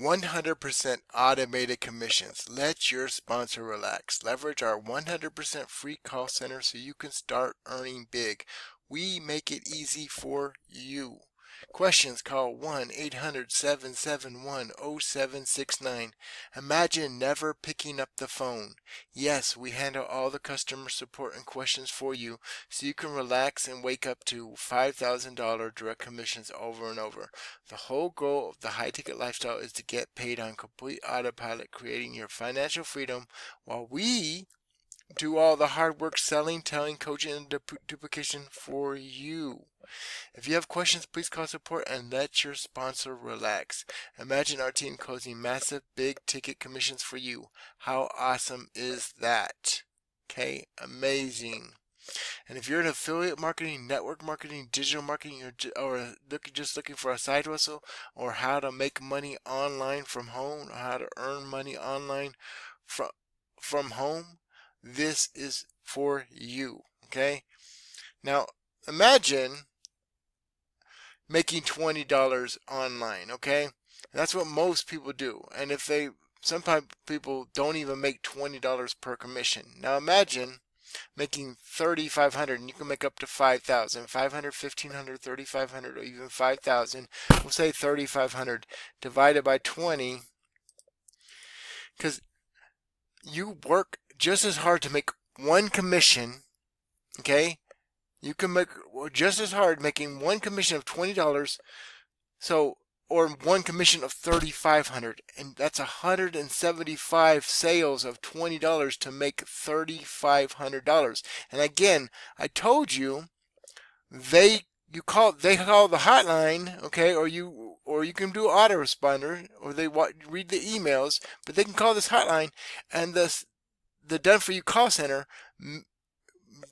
100% automated commissions. Let your sponsor relax. Leverage our 100% free call center so you can start earning big. We make it easy for you. Questions, call 1-800-771-0769. Imagine never picking up the phone. Yes, we handle all the customer support and questions for you so you can relax and wake up to $5,000 direct commissions over and over. The whole goal of the high ticket lifestyle is to get paid on complete autopilot, creating your financial freedom while we do all the hard work selling, telling, coaching, and duplication for you. If you have questions, please call support and let your sponsor relax. Imagine our team closing massive big ticket commissions for you. How awesome is that? Okay, amazing. And if you're in affiliate marketing, network marketing, digital marketing, or just looking for a side hustle, or how to make money online from home, or how to earn money online from home, this is for you. Okay. Now imagine making $20 online. Okay, that's what most people do. And if they sometimes people don't even make $20 per commission. Now imagine making 3,500, and you can make up to 5,000, 500, 1,500, 3,500, or even 5,000. We'll say 3,500 divided by 20, because you work just as hard to make one commission. Okay, you can make just as hard making one commission of $20, or one commission of 3,500, and that's 175 sales of $20 to make $3,500. And again, I told you they call the hotline, okay, or you can do autoresponder, or they read the emails, but they can call this hotline, and the done for you call center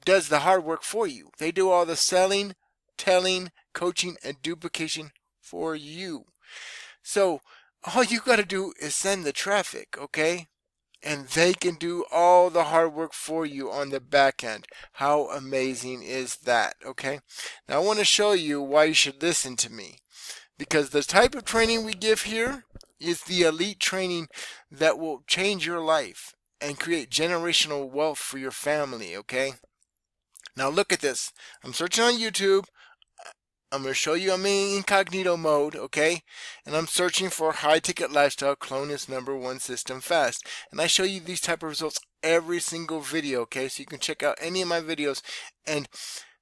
does the hard work for you. They do all the selling, telling, coaching, and duplication for you. So all you got to do is send the traffic, okay? And they can do all the hard work for you on the back end. How amazing is that, okay? Now I want to show you why you should listen to me. Because the type of training we give here is the elite training that will change your life and create generational wealth for your family, okay? Now look at this. I'm searching on YouTube. I'm going to show you I'm in incognito mode, okay? And I'm searching for high ticket lifestyle clone its #1 system fast. And I show you these type of results every single video, okay? So you can check out any of my videos. And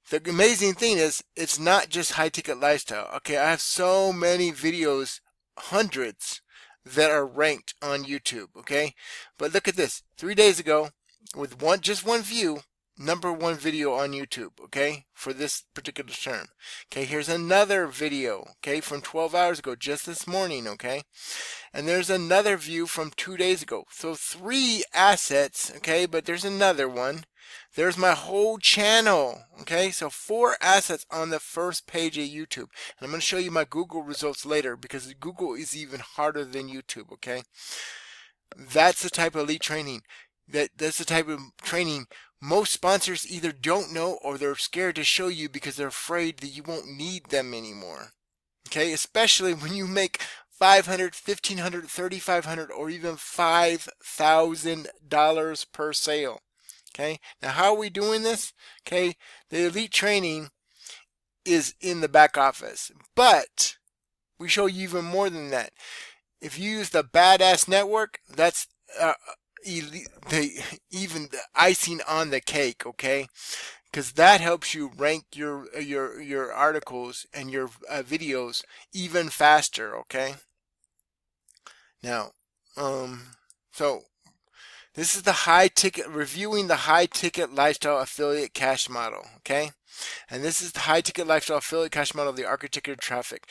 the amazing thing is, it's not just high ticket lifestyle, okay? I have so many videos, hundreds, that are ranked on YouTube, okay? But look at this. 3 days ago, with just one view, #1 video on YouTube, okay, for this particular term. Okay, here's another video, okay, from 12 hours ago, just this morning, okay, and there's another view from 2 days ago. So 3 assets, okay, but there's another one. There's my whole channel, okay, so 4 assets on the first page of YouTube. And I'm going to show you my Google results later, because Google is even harder than YouTube, okay. That's the type of elite training. That's the type of training most sponsors either don't know, or they're scared to show you because they're afraid that you won't need them anymore. Okay, especially when you make $500, $1,500, $3,500, or even $5,000 per sale. Okay, now how are we doing this? Okay, the elite training is in the back office, but we show you even more than that. If you use the Badass Network, that's even the icing on the cake, okay? Because that helps you rank your articles and your videos even faster, okay? Now, so this is the reviewing the high ticket lifestyle affiliate cash model, okay? And this is the high ticket lifestyle affiliate cash model of the architect of traffic.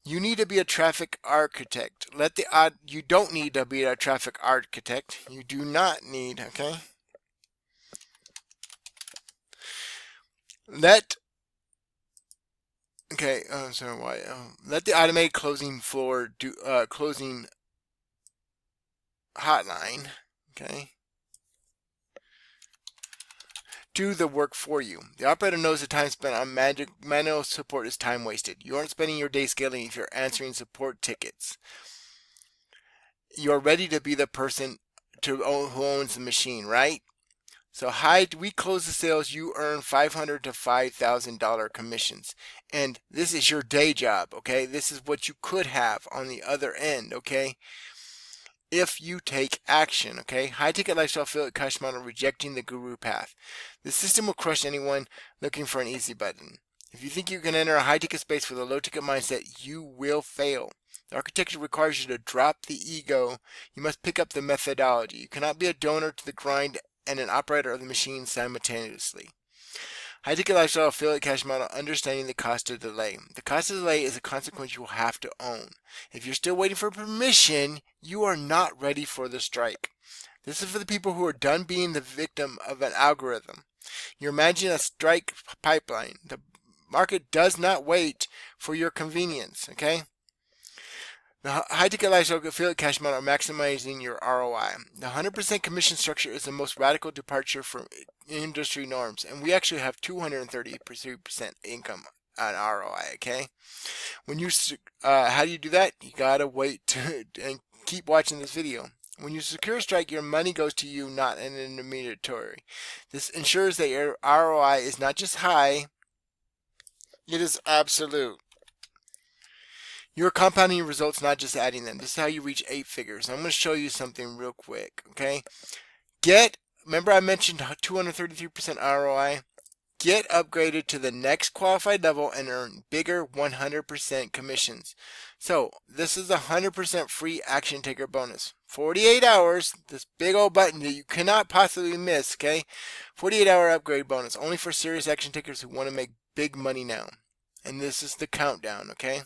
You need to be a traffic architect. You don't need to be a traffic architect. You do not need, okay? Let the automated closing floor do closing hotline, okay, do the work for you. The operator knows the time spent on manual support is time wasted. You aren't spending your day scaling if you're answering support tickets. you're ready to be the person who owns the machine, right? So we close the sales, you earn $500 to $5,000 commissions. And this is your day job, okay? This is what you could have on the other end, okay? If you take action, okay? High ticket lifestyle affiliate cash model, rejecting the guru path. The system will crush anyone looking for an easy button. If you think you can enter a high ticket space with a low ticket mindset, you will fail. The architecture requires you to drop the ego. You must pick up the methodology. You cannot be a donor to the grind and an operator of the machine simultaneously. High ticket lifestyle affiliate cash model, understanding the cost of delay. The cost of delay is a consequence you will have to own. If you're still waiting for permission, you are not ready for the strike. This is for the people who are done being the victim of an algorithm. You're imagining a strike pipeline. The market does not wait for your convenience, okay? The high-ticket lifestyle affiliate cash model are maximizing your ROI. The 100% commission structure is the most radical departure from industry norms, and we actually have 230% income on ROI, okay? How do you do that? You gotta wait and keep watching this video. When you secure a strike, your money goes to you, not an intermediary. This ensures that your ROI is not just high, it is absolute. You're compounding your results, not just adding them. This is how you reach 8 figures. I'm going to show you something real quick, okay? Remember I mentioned 233% ROI? Get upgraded to the next qualified level and earn bigger 100% commissions. So this is a 100% free action taker bonus. 48 hours, this big old button that you cannot possibly miss, okay? 48-hour upgrade bonus, only for serious action takers who want to make big money now. And this is the countdown, okay?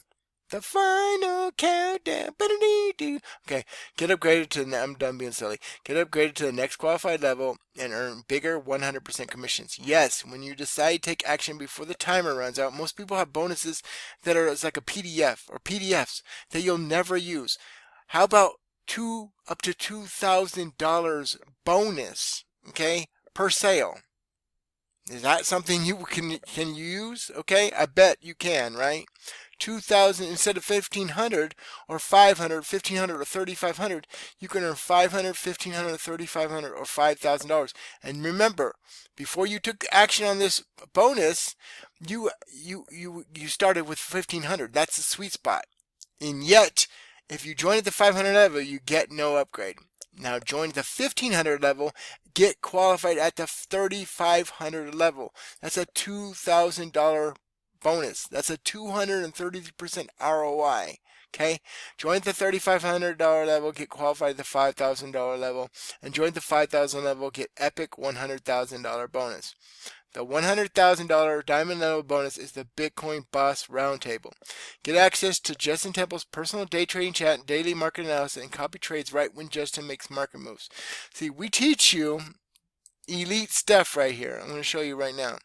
The final countdown. Okay, get upgraded to the, I'm done being silly. Get upgraded to the next qualified level and earn bigger 100% commissions. Yes, when you decide to take action before the timer runs out, most people have bonuses that are like a PDF or PDFs that you'll never use. How about up to $2,000 bonus, okay, per sale? Is that something you can use? Okay, I bet you can, right? 2,000 instead of 1,500 or 500, 1,500 or 3,500, you can earn 500, 1,500, 3,500 or $5,000. And remember, before you took action on this bonus, you started with 1,500. That's the sweet spot. And yet, if you join at the 500 level, you get no upgrade. Now join the 1,500 level, get qualified at the 3,500 level. That's a $2,000 bonus. That's a 230% ROI. Okay, join the $3,500 level, get qualified at the $5,000 level, and join the $5,000 level, get epic $100,000 bonus. The $100,000 diamond level bonus is the Bitcoin Boss Roundtable. Get access to Justin Temple's personal day trading chat, daily market analysis, and copy trades right when Justin makes market moves. See, we teach you elite stuff right here. I'm going to show you right now.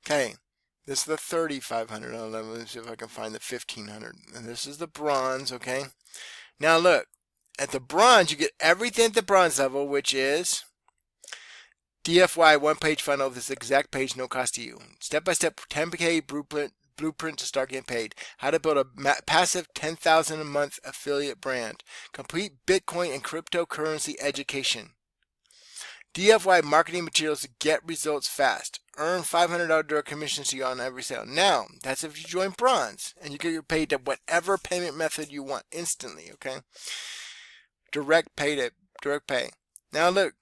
Okay, this is the $3,500 level. Let's see if I can find the 1,500. And this is the bronze, okay? Now look, at the bronze, you get everything at the bronze level, which is DFY one-page funnel, this exact page, no cost to you. Step-by-step 10K blueprint to start getting paid. How to build a passive 10,000 a month affiliate brand. Complete Bitcoin and cryptocurrency education. DFY marketing materials to get results fast. Earn $500 direct commissions to you on every sale. Now, that's if you join bronze, and you get paid to whatever payment method you want instantly, okay? Direct pay. Now look.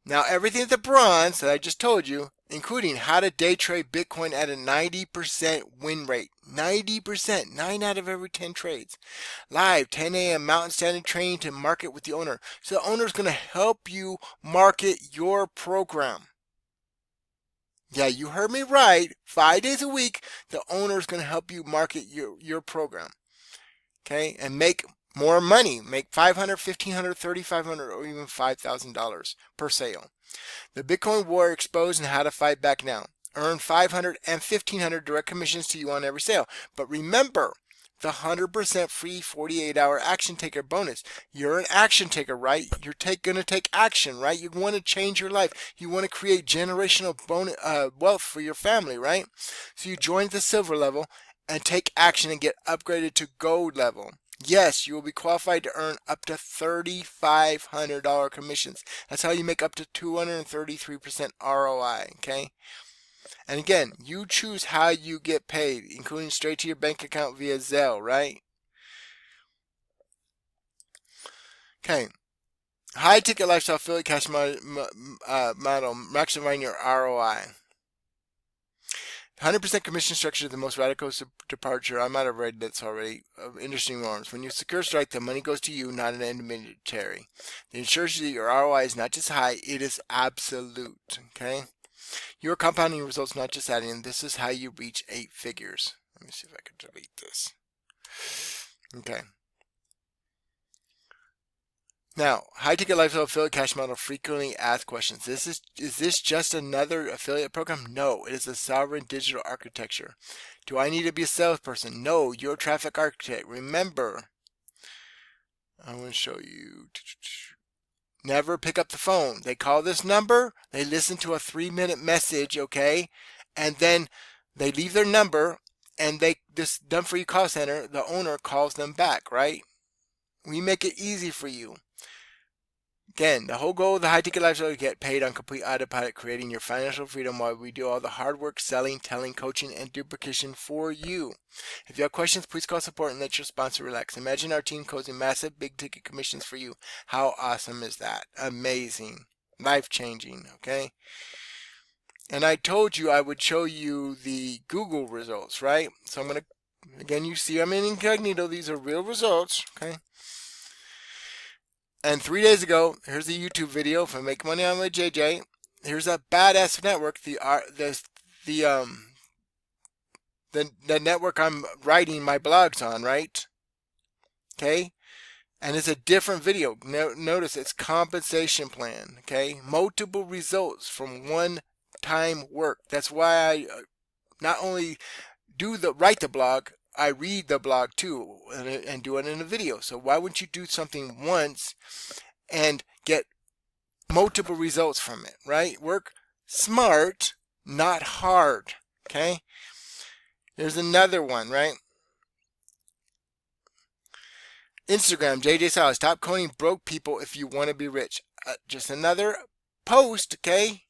Now everything at the bronze that I just told you, including how to day trade Bitcoin at a 90% win rate. 90%, 9 out of every 10 trades. Live 10 a.m. Mountain Standard training to market with the owner. So the owner is going to help you market your program. Yeah, you heard me right. 5 days a week, the owner is going to help you market your program. Okay, and make more money. Make $500, $1,500, $3,500, or even $5,000 per sale. The Bitcoin War exposed and how to fight back now. Earn $500 and $1,500 direct commissions to you on every sale. But remember, the 100% free 48-hour action taker bonus. You're an action taker, right? You're going to take action, right? You want to change your life. You want to create generational wealth for your family, right? So you join the silver level and take action and get upgraded to gold level. Yes, you will be qualified to earn up to $3,500 commissions. That's how you make up to 233% ROI, okay? And again, you choose how you get paid, including straight to your bank account via Zelle, right? Okay. High ticket lifestyle affiliate cash model, maximizing your ROI. 100% commission structure is the most radical departure. I might have read this already. Of industry norms. When you secure strike, the money goes to you, not an intermediary. It ensures that your ROI is not just high, it is absolute. Okay? You're compounding results, not just adding. This is how you reach 8 figures. Let me see if I can delete this. Okay. Now, high ticket lifestyle affiliate cash model frequently asked questions. Is this just another affiliate program? No, it is a sovereign digital architecture. Do I need to be a salesperson? No, you're a traffic architect. Remember, I'm going to show you. Never pick up the phone. They call this number, they listen to a 3-minute message, okay? And then they leave their number, and this Done For You call center, the owner calls them back, right? We make it easy for you. Again, the whole goal of the high ticket lifestyle is to get paid on complete autopilot, creating your financial freedom while we do all the hard work, selling, telling, coaching, and duplication for you. If you have questions, please call support and let your sponsor relax. Imagine our team closing massive big ticket commissions for you. How awesome is that? Amazing. Life-changing, okay? And I told you I would show you the Google results, right? So I'm going to, again, you see I'm in incognito. These are real results, okay? And 3 days ago, here's a YouTube video from Make Money On with JJ. Here's a badass network, the network I'm writing my blogs on, right? Okay, and it's a different video. Notice it's compensation plan. Okay, multiple results from one-time work. That's why I not only write the blog, I read the blog too and do it in a video. So why wouldn't you do something once and get multiple results from it, right? Work smart, not hard, okay? There's another one, right? Instagram, JJ Solley, stop quoting broke people if you want to be rich. Just another post, okay?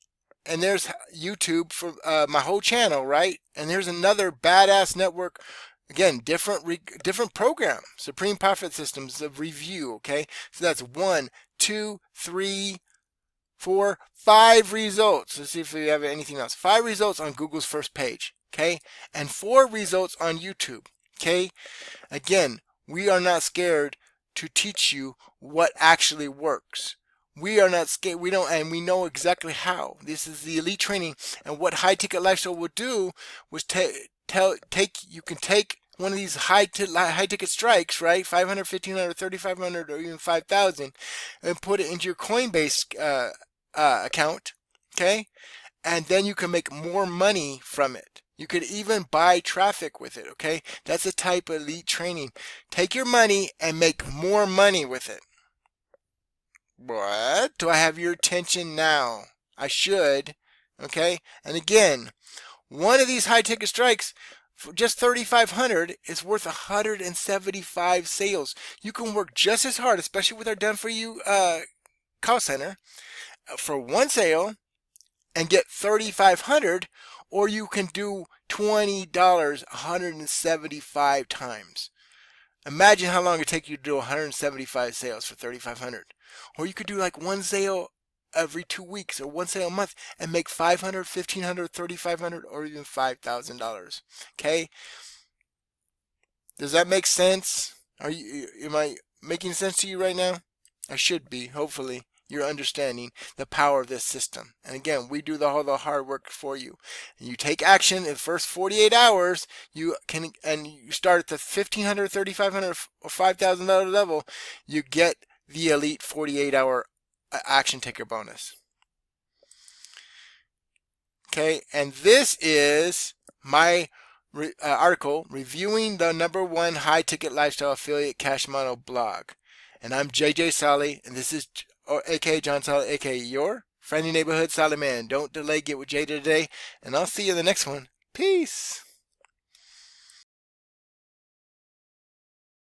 And there's YouTube for my whole channel, right? And there's another badass network. Again, different program. Supreme Profit Systems of review, okay? So that's 1, 2, 3, 4, 5 results. Let's see if we have anything else. 5 results on Google's first page, okay? And 4 results on YouTube, okay? Again, we are not scared to teach you what actually works. We are not scared. And we know exactly how. This is the elite training. And what High Ticket Lifestyle will do was you can take one of these high ticket strikes, right? 500, 1500, 3500, or even 5000, and put it into your Coinbase account, okay? And then you can make more money from it. You could even buy traffic with it, okay? That's a type of elite training. Take your money and make more money with it. What? Do I have your attention now? I should, okay? And again, one of these high ticket strikes for just 3,500 is worth 175 sales. You can work just as hard, especially with our Done For You call center, for one sale and get 3,500, or you can do $20 175 times. Imagine how long it would take you to do 175 sales for 3,500. Or you could do like one sale every 2 weeks or one sale a month and make $500, $1,500, $3,500, or even $5,000. Okay? Does that make sense? Am I making sense to you right now? I should be, hopefully. You're understanding the power of this system. And again, we do all the hard work for you. And you take action in the first 48 hours, you start at the $1,500, $3,500, or $5,000 level, you get the elite 48-hour action taker bonus. Okay, and this is my article reviewing the #1 high ticket lifestyle affiliate cash model blog. And I'm JJ Solley, and this is aka John Solley, aka your friendly neighborhood Solley man. Don't delay, get with JJ today, and I'll see you in the next one. Peace.